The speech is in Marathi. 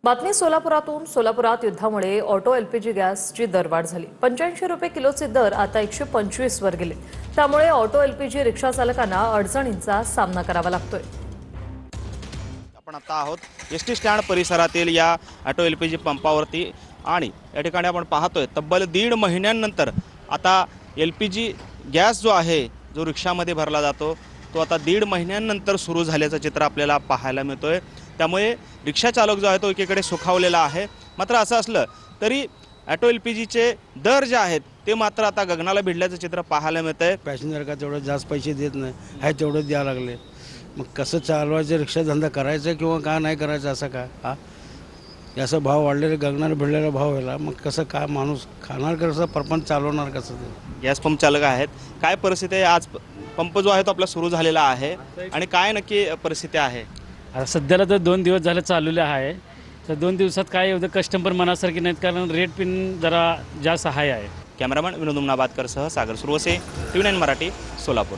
बातमी सोलापुरातून। सोलापुरात युद्धामुळे ऑटो एलपीजी गॅसची दरवाढ झाली। 85 रुपये किलोचे दर आता 125 वर गेले। त्यामुळे ऑटो एलपीजी रिक्षा चालकांना अडचणींचा सामना करावा लागतोय। आपण आता आहोत एसटी स्टँड परिसरातील या ऑटो एलपीजी पंपावरती आणि या ठिकाणी आपण पाहतोय तब्बल 1.5 महिन्यांनंतर आता एलपीजी गॅस जो आहे जो रिक्षामध्ये भरला जातो तो आता 1.5 महिन्यांनंतर सुरू झाल्याचं चित्र आपल्याला पाहायला मिळतोय। त्यामुळे रिक्षा चालक जो आहे तो एकीकडे सुखावलेला आहे। मात्र असं असलं तरी ऑटो एलपीजीचे दर जे आहेत ते मात्र आता गगनाला भिडल्याचं चित्र पाहायला मिळतंय। पॅसेंजर का तेवढं जास्त पैसे देत नाही आहे तेवढं द्यायला लागले। मग कसं चालवायचं, रिक्षा धंदा करायचं किंवा का नाही करायचं असं काय हा याचा भाव वाढलेला गगनाला भिडलेला भाव व्हायला मग कसं काय माणूस खाणार कसं, परपंच चालवणार कसं? ते गॅस पंप चालक आहेत, काय परिस्थिती आहे आज? पंप जो आहे तो आपला सुरू झालेला आहे आणि काय नक्की परिस्थिती आहे? आता सध्याला तर 2 दिवस झाले चाललेले आहे। तर 2 दिवसात काय एवढं कस्टमर मनासारखी नाहीत, कारण रेट पिन जरा जास्त हाय आहे। कॅमेरामॅन विनोद उमनाबादकर सह सागर सुरवसे, TV9 मराठी, सोलापूर।